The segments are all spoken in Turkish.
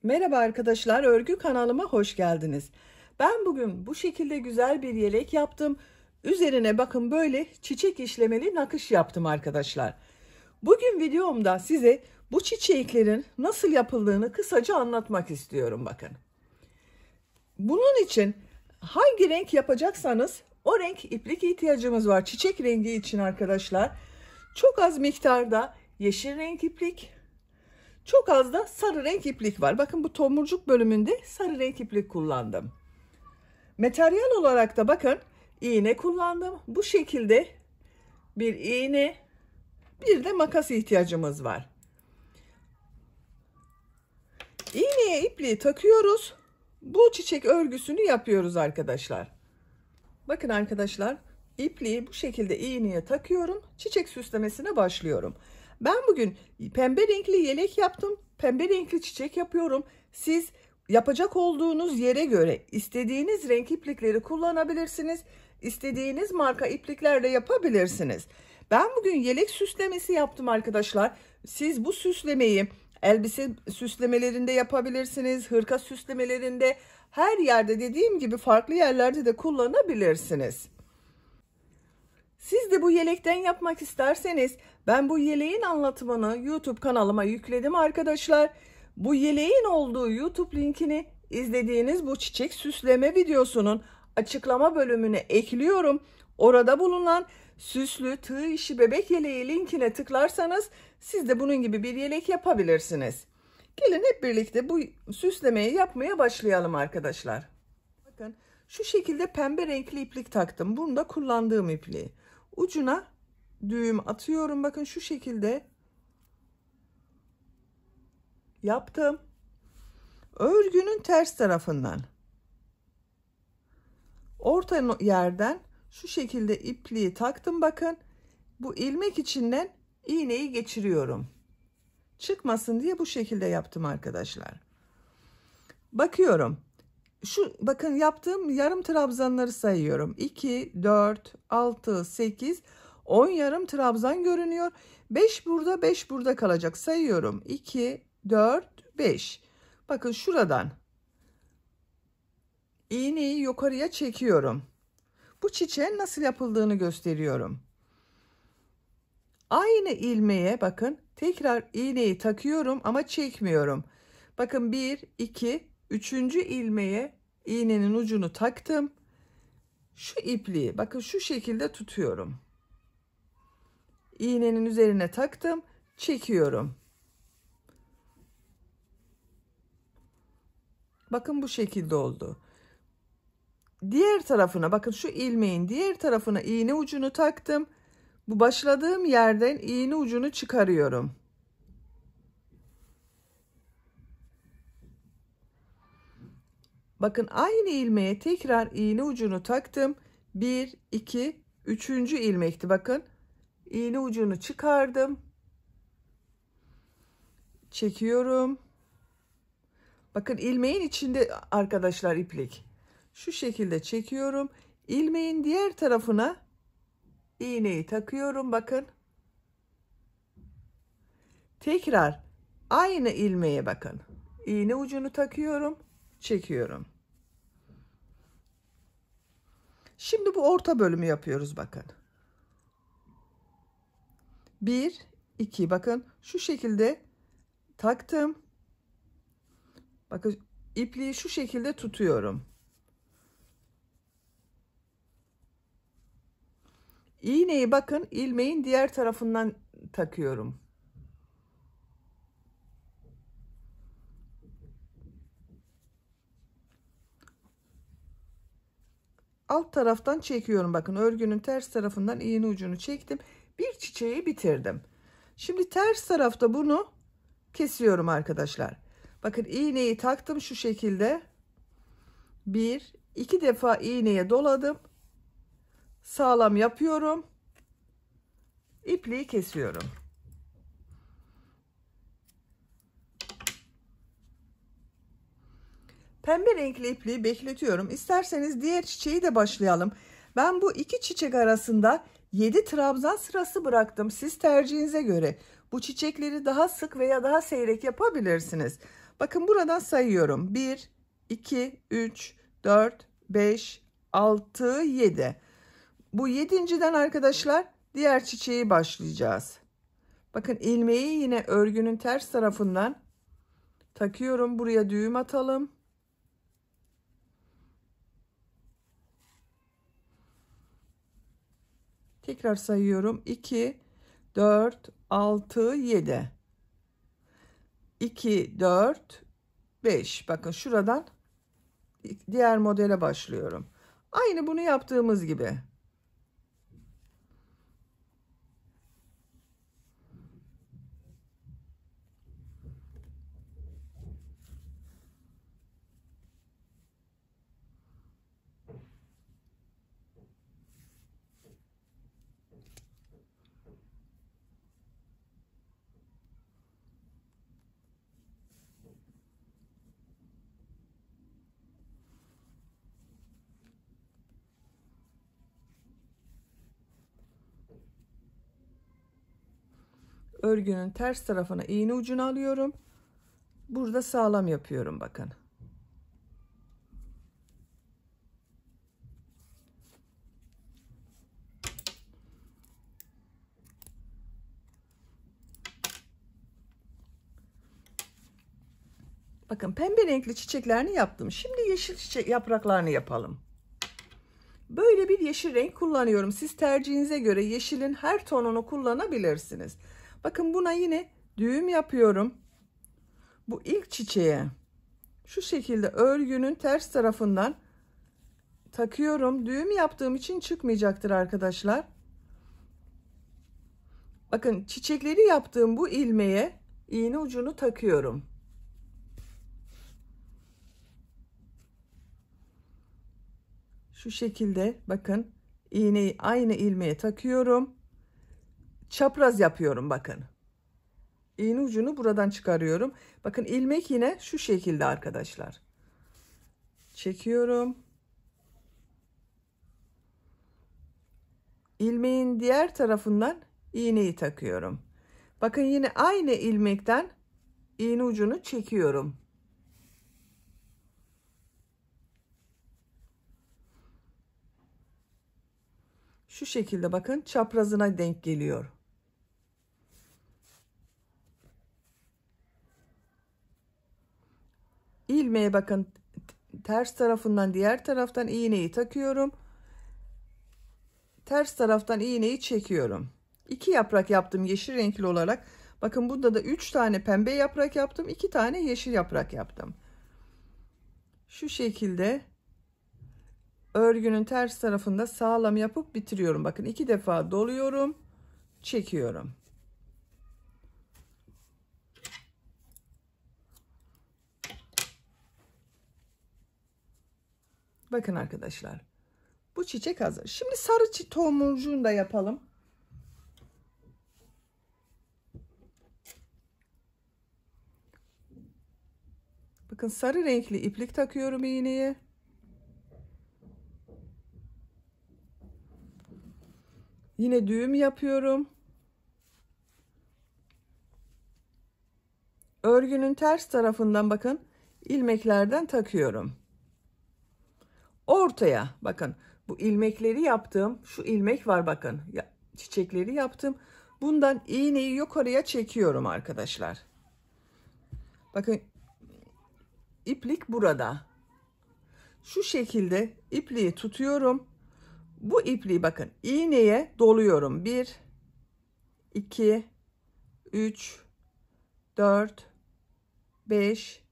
Merhaba arkadaşlar, örgü kanalıma hoş geldiniz. Ben bugün bu şekilde güzel bir yelek yaptım. Üzerine bakın böyle çiçek işlemeli nakış yaptım arkadaşlar. Bugün videomda size bu çiçeklerin nasıl yapıldığını kısaca anlatmak istiyorum bakın. Bunun için hangi renk yapacaksanız o renk iplik ihtiyacımız var. Çiçek rengi için arkadaşlar çok az miktarda yeşil renk iplik, çok az da sarı renk iplik var. Bakın bu tomurcuk bölümünde sarı renk iplik kullandım. Materyal olarak da bakın iğne kullandım. Bu şekilde bir iğne, bir de makas ihtiyacımız var. İğneye ipliği takıyoruz. Bu çiçek örgüsünü yapıyoruz arkadaşlar. Bakın arkadaşlar, ipliği bu şekilde iğneye takıyorum. Çiçek süslemesine başlıyorum. Ben bugün pembe renkli yelek yaptım. Pembe renkli çiçek yapıyorum. Siz yapacak olduğunuz yere göre istediğiniz renk iplikleri kullanabilirsiniz. İstediğiniz marka ipliklerle yapabilirsiniz. Ben bugün yelek süslemesi yaptım arkadaşlar. Siz bu süslemeyi elbise süslemelerinde yapabilirsiniz. Hırka süslemelerinde, her yerde dediğim gibi farklı yerlerde de kullanabilirsiniz. Siz de bu yelekten yapmak isterseniz ben bu yeleğin anlatımını YouTube kanalıma yükledim arkadaşlar. Bu yeleğin olduğu YouTube linkini izlediğiniz bu çiçek süsleme videosunun açıklama bölümüne ekliyorum. Orada bulunan süslü tığ işi bebek yeleği linkine tıklarsanız siz de bunun gibi bir yelek yapabilirsiniz. Gelin hep birlikte bu süslemeyi yapmaya başlayalım arkadaşlar. Bakın şu şekilde pembe renkli iplik taktım. Bunu da kullandığım ipliği. Ucuna düğüm atıyorum. Bakın şu şekilde yaptım. Örgünün ters tarafından orta yerden şu şekilde ipliği taktım. Bakın bu ilmek içinden iğneyi geçiriyorum. Çıkmasın diye bu şekilde yaptım arkadaşlar. Bakıyorum. Bakın yaptığım yarım trabzanları sayıyorum. 2, 4, 6, 8, 10 yarım trabzan görünüyor. 5 burada, 5 burada kalacak. Sayıyorum. 2, 4, 5. Bakın şuradan iğneyi yukarıya çekiyorum. Bu çiçeğin nasıl yapıldığını gösteriyorum. Aynı ilmeğe bakın tekrar iğneyi takıyorum ama çekmiyorum. Bakın 1, 2, 3. ilmeğe iğnenin ucunu taktım. Şu ipliği bakın şu şekilde tutuyorum. İğnenin üzerine taktım, çekiyorum. Bakın bu şekilde oldu. Diğer tarafına bakın şu ilmeğin diğer tarafına iğne ucunu taktım. Bu başladığım yerden iğne ucunu çıkarıyorum. Bakın aynı ilmeğe tekrar iğne ucunu taktım. 1, 2, 3. ilmekti. Bakın iğne ucunu çıkardım. Çekiyorum. Bakın ilmeğin içinde arkadaşlar iplik. Şu şekilde çekiyorum. İlmeğin diğer tarafına iğneyi takıyorum. Bakın. Tekrar aynı ilmeğe bakın. İğne ucunu takıyorum. Çekiyorum. Şimdi bu orta bölümü yapıyoruz bakın. 1, 2 bakın şu şekilde taktım. Bakın ipliği şu şekilde tutuyorum. İğneyi bakın ilmeğin diğer tarafından takıyorum. Alt taraftan çekiyorum. Bakın örgünün ters tarafından iğne ucunu çektim. Bir çiçeği bitirdim. Şimdi ters tarafta bunu kesiyorum arkadaşlar. Bakın iğneyi taktım şu şekilde. 1, 2 defa iğneye doladım. Sağlam yapıyorum. İpliği kesiyorum. Pembe renkli ipliği bekletiyorum. İsterseniz diğer çiçeği de başlayalım. Ben bu iki çiçek arasında 7 trabzan sırası bıraktım. Siz tercihinize göre bu çiçekleri daha sık veya daha seyrek yapabilirsiniz. Bakın buradan sayıyorum. 1, 2, 3, 4, 5, 6, 7. Bu 7.'den arkadaşlar diğer çiçeği başlayacağız. Bakın ilmeği yine örgünün ters tarafından takıyorum. Buraya düğüm atalım. Tekrar sayıyorum. 2, 4, 6, 7. 2, 4, 5. Bakın şuradan diğer modele başlıyorum. Aynı bunu yaptığımız gibi. Örgünün ters tarafına iğne ucunu alıyorum. Burada sağlam yapıyorum bakın. Bakın pembe renkli çiçeklerini yaptım. Şimdi yeşil çiçek yapraklarını yapalım. Böyle bir yeşil renk kullanıyorum. Siz tercihinize göre yeşilin her tonunu kullanabilirsiniz. Bakın buna yine düğüm yapıyorum. Bu ilk çiçeğe şu şekilde örgünün ters tarafından takıyorum. Düğüm yaptığım için çıkmayacaktır arkadaşlar. Bakın çiçekleri yaptığım bu ilmeğe iğne ucunu takıyorum. Şu şekilde bakın iğneyi aynı ilmeğe takıyorum. Çapraz yapıyorum bakın. İğne ucunu buradan çıkarıyorum. Bakın ilmek yine şu şekilde arkadaşlar. Çekiyorum. İlmeğin diğer tarafından iğneyi takıyorum. Bakın yine aynı ilmekten iğne ucunu çekiyorum. Şu şekilde bakın çaprazına denk geliyor. İlmeğe bakın ters tarafından diğer taraftan iğneyi takıyorum. Ters taraftan iğneyi çekiyorum. 2 yaprak yaptım yeşil renkli olarak. Bakın burada da 3 tane pembe yaprak yaptım. 2 tane yeşil yaprak yaptım. Şu şekilde örgünün ters tarafında sağlam yapıp bitiriyorum. Bakın 2 defa doluyorum, çekiyorum. Bakın arkadaşlar. Bu çiçek hazır. Şimdi sarı tomurcuğunu da yapalım. Bakın sarı renkli iplik takıyorum iğneye. Yine düğüm yapıyorum. Örgünün ters tarafından bakın ilmeklerden takıyorum. Ortaya bakın bu ilmekleri yaptım. Şu ilmek var bakın. Çiçekleri yaptım. Bundan iğneyi yukarıya çekiyorum arkadaşlar. Bakın iplik burada. Şu şekilde ipliği tutuyorum. Bu ipliği bakın iğneye doluyorum. 1, 2, 3, 4, 5,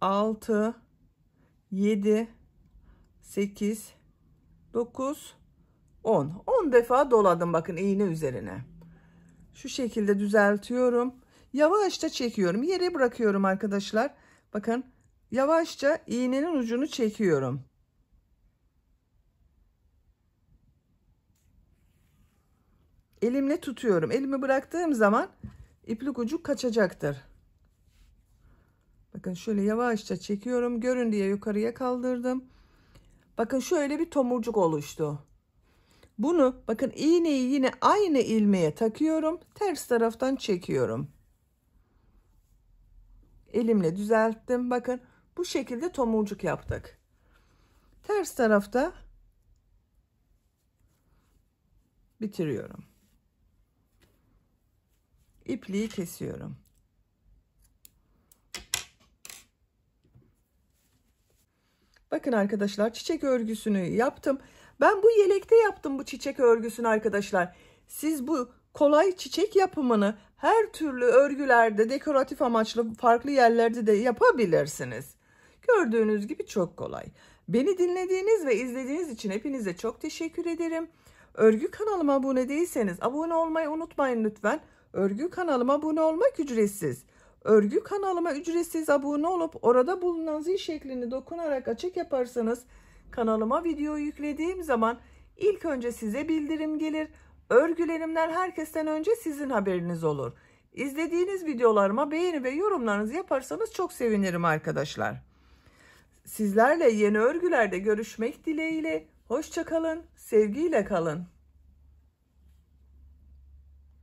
6, 7, 8, 9, 10. 10 defa doladım bakın iğne üzerine. Şu şekilde düzeltiyorum. Yavaşça çekiyorum. Yere bırakıyorum arkadaşlar. Bakın yavaşça iğnenin ucunu çekiyorum. Elimle tutuyorum. Elimi bıraktığım zaman iplik ucu kaçacaktır. Bakın şöyle yavaşça çekiyorum. Görün diye yukarıya kaldırdım. Bakın şöyle bir tomurcuk oluştu. Bunu bakın iğneyi yine aynı ilmeğe takıyorum. Ters taraftan çekiyorum. Elimle düzelttim. Bakın bu şekilde tomurcuk yaptık. Ters tarafta bitiriyorum. İpliği kesiyorum. Bakın arkadaşlar, çiçek örgüsünü yaptım. Ben bu yelekte yaptım bu çiçek örgüsünü arkadaşlar. Siz bu kolay çiçek yapımını her türlü örgülerde, dekoratif amaçlı farklı yerlerde de yapabilirsiniz. Gördüğünüz gibi çok kolay. Beni dinlediğiniz ve izlediğiniz için hepinize çok teşekkür ederim. Örgü kanalıma abone değilseniz abone olmayı unutmayın lütfen. Örgü kanalıma abone olmak ücretsiz. Örgü kanalıma ücretsiz abone olup orada bulunan zil şeklini dokunarak açık yaparsanız kanalıma video yüklediğim zaman ilk önce size bildirim gelir. Örgülerimden herkesten önce sizin haberiniz olur. İzlediğiniz videolarıma beğeni ve yorumlarınızı yaparsanız çok sevinirim arkadaşlar. Sizlerle yeni örgülerde görüşmek dileğiyle. Hoşça kalın, sevgiyle kalın.